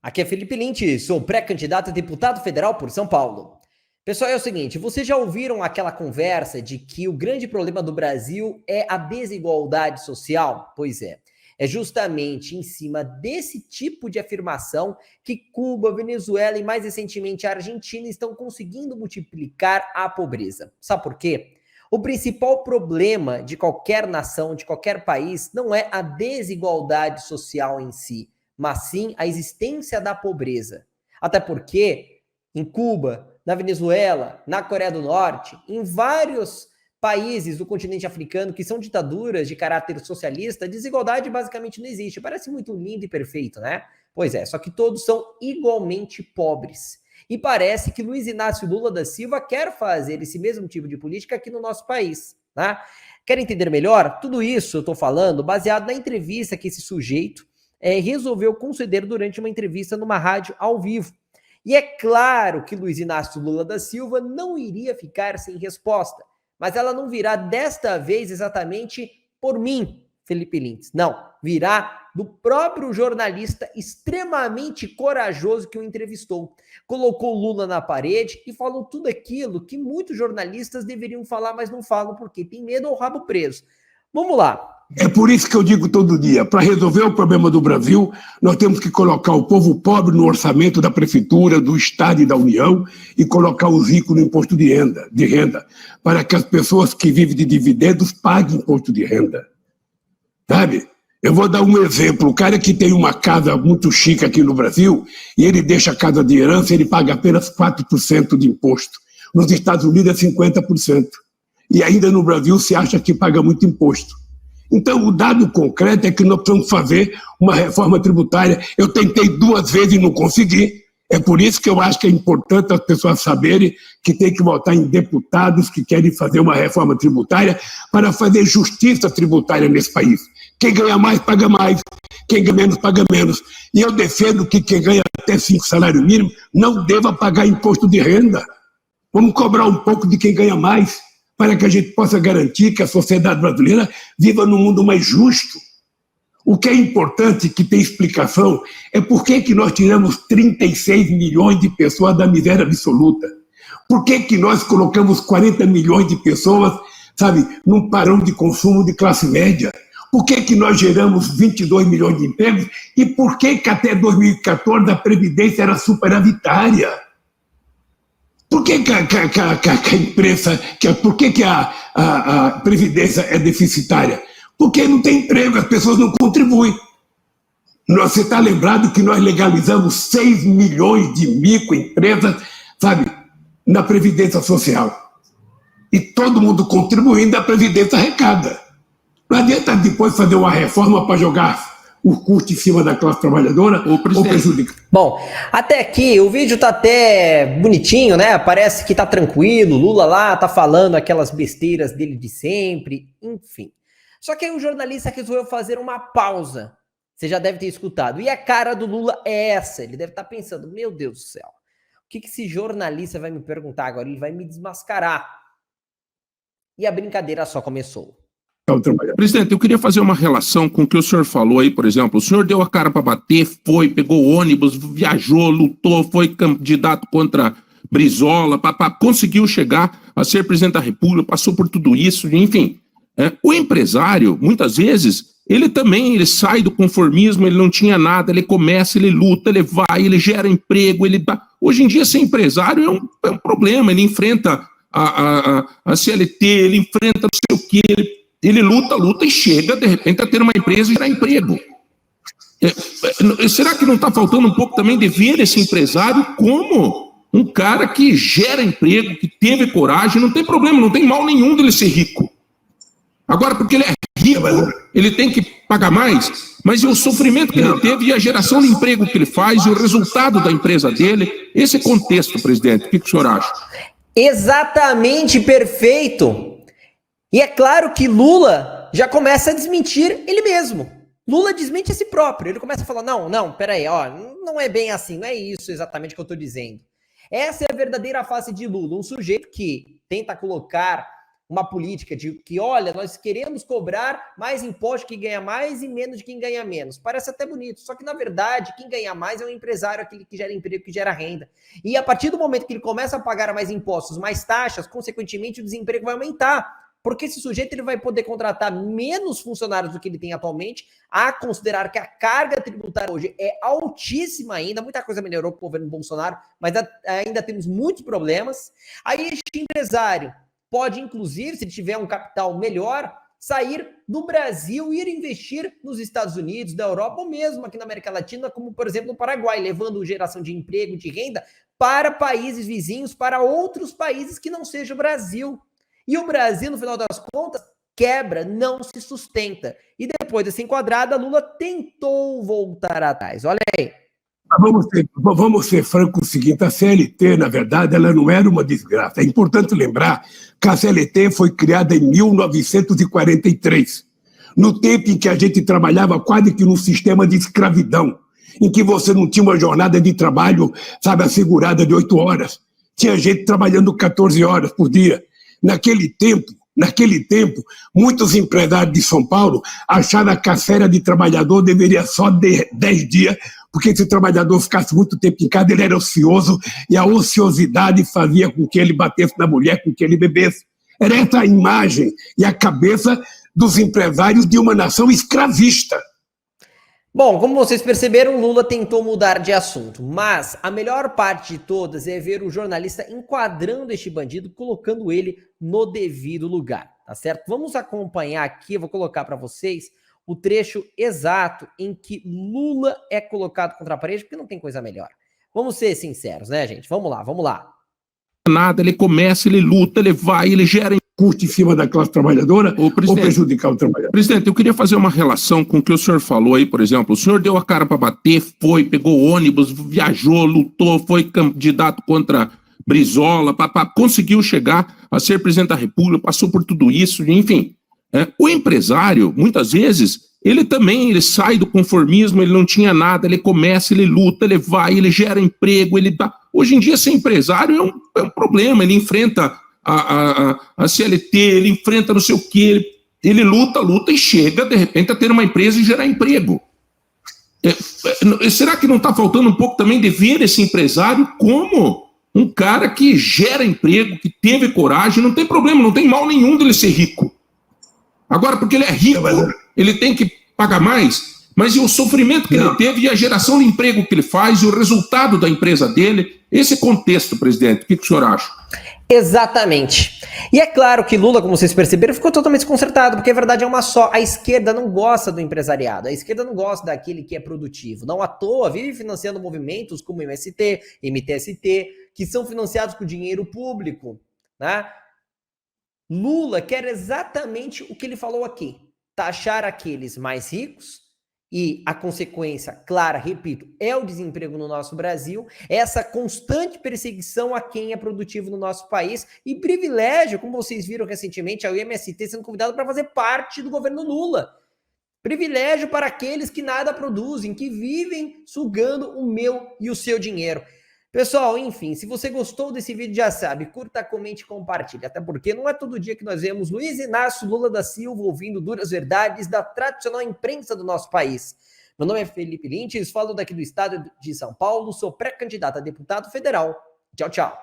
Aqui é Felipe Lynch, sou pré-candidato a deputado federal por São Paulo. Pessoal, é o seguinte, vocês já ouviram aquela conversa de que o grande problema do Brasil é a desigualdade social? Pois é justamente em cima desse tipo de afirmação que Cuba, Venezuela e mais recentemente a Argentina estão conseguindo multiplicar a pobreza. Sabe por quê? O principal problema de qualquer nação, de qualquer país, não é a desigualdade social em si, mas sim a existência da pobreza. Até porque em Cuba, na Venezuela, na Coreia do Norte, em vários países do continente africano que são ditaduras de caráter socialista, a desigualdade basicamente não existe. Parece muito lindo e perfeito, né? Pois é, só que todos são igualmente pobres. E parece que Luiz Inácio Lula da Silva quer fazer esse mesmo tipo de política aqui no nosso país, né? Quer entender melhor? Tudo isso eu estou falando baseado na entrevista que esse sujeito resolveu conceder durante uma entrevista numa rádio ao vivo. E é claro que Luiz Inácio Lula da Silva não iria ficar sem resposta, mas ela não virá desta vez exatamente por mim, Felipe Lintz. Não, virá do próprio jornalista extremamente corajoso que o entrevistou. Colocou Lula na parede e falou tudo aquilo que muitos jornalistas deveriam falar, mas não falam porque tem medo ou rabo preso. Vamos lá. É por isso que eu digo todo dia, para resolver o problema do Brasil, nós temos que colocar o povo pobre no orçamento da prefeitura, do Estado e da União e colocar os ricos no imposto de renda, para que as pessoas que vivem de dividendos paguem imposto de renda. Sabe? Eu vou dar um exemplo, o cara que tem uma casa muito chique aqui no Brasil e ele deixa a casa de herança, ele paga apenas 4% de imposto. Nos Estados Unidos é 50%. E ainda no Brasil se acha que paga muito imposto. Então, o dado concreto é que nós precisamos fazer uma reforma tributária. Eu tentei 2 vezes e não consegui. É por isso que eu acho que é importante as pessoas saberem que tem que votar em deputados que querem fazer uma reforma tributária para fazer justiça tributária nesse país. Quem ganha mais, paga mais. Quem ganha menos, paga menos. E eu defendo que quem ganha até 5 salários mínimos não deva pagar imposto de renda. Vamos cobrar um pouco de quem ganha mais, para que a gente possa garantir que a sociedade brasileira viva num mundo mais justo. O que é importante, que tem explicação, é por que nós tiramos 36 milhões de pessoas da miséria absoluta. Por que nós colocamos 40 milhões de pessoas, sabe, num padrão de consumo de classe média? Por que nós geramos 22 milhões de empregos? E por que até 2014 a Previdência era superavitária? Por que a imprensa, por que a Previdência é deficitária? Porque não tem emprego, as pessoas não contribuem. Você está lembrado que nós legalizamos 6 milhões de microempresas, sabe, na Previdência Social. E todo mundo contribuindo, a Previdência arrecada. Não adianta depois fazer uma reforma para jogar o custo em cima da classe trabalhadora ou prejudica. Bom, até aqui o vídeo tá até bonitinho, né? Parece que tá tranquilo, Lula lá tá falando aquelas besteiras dele de sempre, enfim. Só que aí o jornalista resolveu fazer uma pausa. Você já deve ter escutado. E a cara do Lula é essa. Ele deve estar pensando, meu Deus do céu, o que esse jornalista vai me perguntar agora? Ele vai me desmascarar. E a brincadeira só começou. Presidente, eu queria fazer uma relação com o que o senhor falou aí, por exemplo. O senhor deu a cara para bater, foi, pegou ônibus, viajou, lutou, foi candidato contra Brizola, conseguiu chegar a ser presidente da República, passou por tudo isso, enfim. O empresário, muitas vezes, ele sai do conformismo, ele não tinha nada, ele começa, ele luta, ele vai, ele gera emprego, Hoje em dia, ser empresário é um problema, ele enfrenta a CLT, ele enfrenta não sei o quê, ele luta e chega, de repente, a ter uma empresa e gerar emprego. Será que não está faltando um pouco também de ver esse empresário como um cara que gera emprego, que teve coragem? Não tem problema, não tem mal nenhum dele ser rico. Agora, porque ele é rico, ele tem que pagar mais, mas e o sofrimento que ele teve e a geração de emprego que ele faz e o resultado da empresa dele, esse contexto, presidente, o que o senhor acha? Exatamente, perfeito. E é claro que Lula já começa a desmentir ele mesmo. Lula desmente a si próprio. Ele começa a falar, não, peraí, não é bem assim, não é isso exatamente que eu estou dizendo. Essa é a verdadeira face de Lula, um sujeito que tenta colocar uma política de que, olha, nós queremos cobrar mais imposto de quem ganha mais e menos de quem ganha menos. Parece até bonito, só que, na verdade, quem ganha mais é o empresário, aquele que gera emprego, que gera renda. E a partir do momento que ele começa a pagar mais impostos, mais taxas, consequentemente, o desemprego vai aumentar. Porque esse sujeito ele vai poder contratar menos funcionários do que ele tem atualmente, a considerar que a carga tributária hoje é altíssima ainda, muita coisa melhorou com o governo Bolsonaro, mas ainda temos muitos problemas. Aí este empresário pode, inclusive, se ele tiver um capital melhor, sair do Brasil e ir investir nos Estados Unidos, da Europa, ou mesmo aqui na América Latina, como, por exemplo, no Paraguai, levando geração de emprego, de renda, para países vizinhos, para outros países que não seja o Brasil. E o Brasil, no final das contas, quebra, não se sustenta. E depois dessa enquadrada, Lula tentou voltar atrás. Olha aí. Vamos ser francos o seguinte, a CLT, na verdade, ela não era uma desgraça. É importante lembrar que a CLT foi criada em 1943, no tempo em que a gente trabalhava quase que num sistema de escravidão, em que você não tinha uma jornada de trabalho, sabe, assegurada de 8 horas. Tinha gente trabalhando 14 horas por dia. Naquele tempo, muitos empresários de São Paulo acharam que a férias de trabalhador deveria só de 10 dias, porque se o trabalhador ficasse muito tempo em casa, ele era ocioso, e a ociosidade fazia com que ele batesse na mulher, com que ele bebesse. Era essa a imagem e a cabeça dos empresários de uma nação escravista. Bom, como vocês perceberam, Lula tentou mudar de assunto, mas a melhor parte de todas é ver o jornalista enquadrando este bandido, colocando ele no devido lugar, tá certo? Vamos acompanhar aqui, eu vou colocar para vocês o trecho exato em que Lula é colocado contra a parede, porque não tem coisa melhor. Vamos ser sinceros, né, gente? Vamos lá. Nada, ele começa, ele luta, ele vai, ele gera custo em cima da classe trabalhadora ou prejudicar o trabalhador. Presidente, eu queria fazer uma relação com o que o senhor falou aí, por exemplo. O senhor deu a cara para bater, foi, pegou ônibus, viajou, lutou, foi candidato contra Brizola, conseguiu chegar a ser presidente da República, passou por tudo isso, enfim. O empresário, muitas vezes, ele sai do conformismo, ele não tinha nada, ele começa, ele luta, ele vai, ele gera emprego, ele dá... Hoje em dia, ser empresário é um problema, ele enfrenta a CLT, ele enfrenta não sei o quê, ele luta e chega, de repente, a ter uma empresa e gerar emprego. Será que não está faltando um pouco também de ver esse empresário como um cara que gera emprego, que teve coragem? Não tem problema, não tem mal nenhum dele ser rico. Agora, porque ele é rico, ele tem que pagar mais, mas e o sofrimento que ele teve e a geração de emprego que ele faz e o resultado da empresa dele, esse contexto, presidente, o que o senhor acha? Exatamente. E é claro que Lula, como vocês perceberam, ficou totalmente desconcertado, porque a verdade é uma só. A esquerda não gosta do empresariado, a esquerda não gosta daquele que é produtivo. Não à toa, vive financiando movimentos como MST, MTST, que são financiados com dinheiro público, né? Lula quer exatamente o que ele falou aqui, taxar aqueles mais ricos, e a consequência clara, repito, é o desemprego no nosso Brasil, essa constante perseguição a quem é produtivo no nosso país e privilégio, como vocês viram recentemente, a MST sendo convidado para fazer parte do governo Lula. Privilégio para aqueles que nada produzem, que vivem sugando o meu e o seu dinheiro. Pessoal, enfim, se você gostou desse vídeo, já sabe, curta, comente e compartilhe, até porque não é todo dia que nós vemos Luiz Inácio Lula da Silva ouvindo duras verdades da tradicional imprensa do nosso país. Meu nome é Felipe Lintz, falo daqui do estado de São Paulo, sou pré-candidato a deputado federal. Tchau, tchau.